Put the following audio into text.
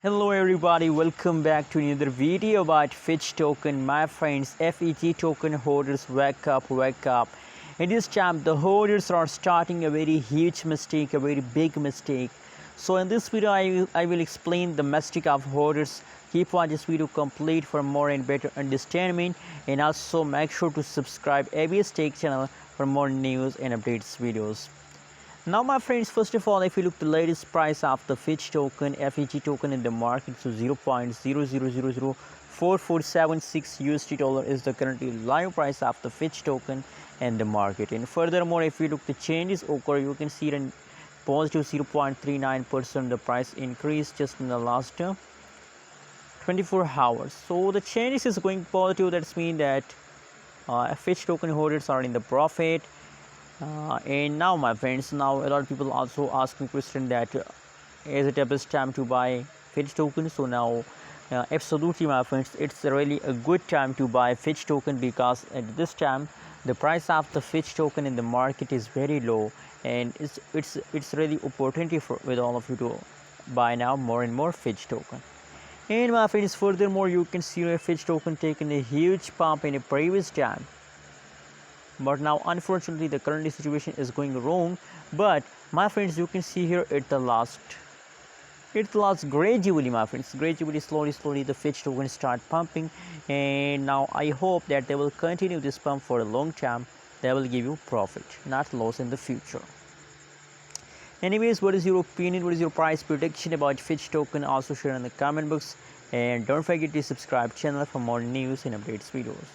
Hello everybody, welcome back to another video about Feg Token. My friends, Feg Token Holders, wake up, wake up. In this time, the holders are starting a very huge mistake, a very big mistake. So in this video, I will explain the mistake of holders. Keep watching this video complete for more and better understanding, and also make sure to subscribe ABS Tech channel for more news and updates videos. Now my friends, first of all, if you look the latest price of the Feg token in the market, so 0.00004476 USD dollar is the currently live price of the Feg token in the market. And furthermore, if you look the changes occur, you can see a positive 0.39% the price increase just in the last 24 hours. So the changes is going positive. That's mean that Feg token holders are in the profit. And now my friends, now a lot of people also ask me question that is it the best time to buy Feg token? So now absolutely my friends, it's really a good time to buy Feg token, because at this time the price of the Feg token in the market is very low, and it's really opportunity for with all of you to buy now more and more Feg token. And my friends, furthermore, you can see a Feg token taking a huge pump in a previous time, but now unfortunately the current situation is going wrong. But my friends, you can see here it lost gradually, my friends, gradually, slowly the Feg token start pumping, and now I hope that they will continue this pump for a long time. They will give you profit, not loss in the future. Anyways, what is your opinion, what is your price prediction about Feg token? Also share in the comment box, and don't forget to subscribe channel for more news and updates videos.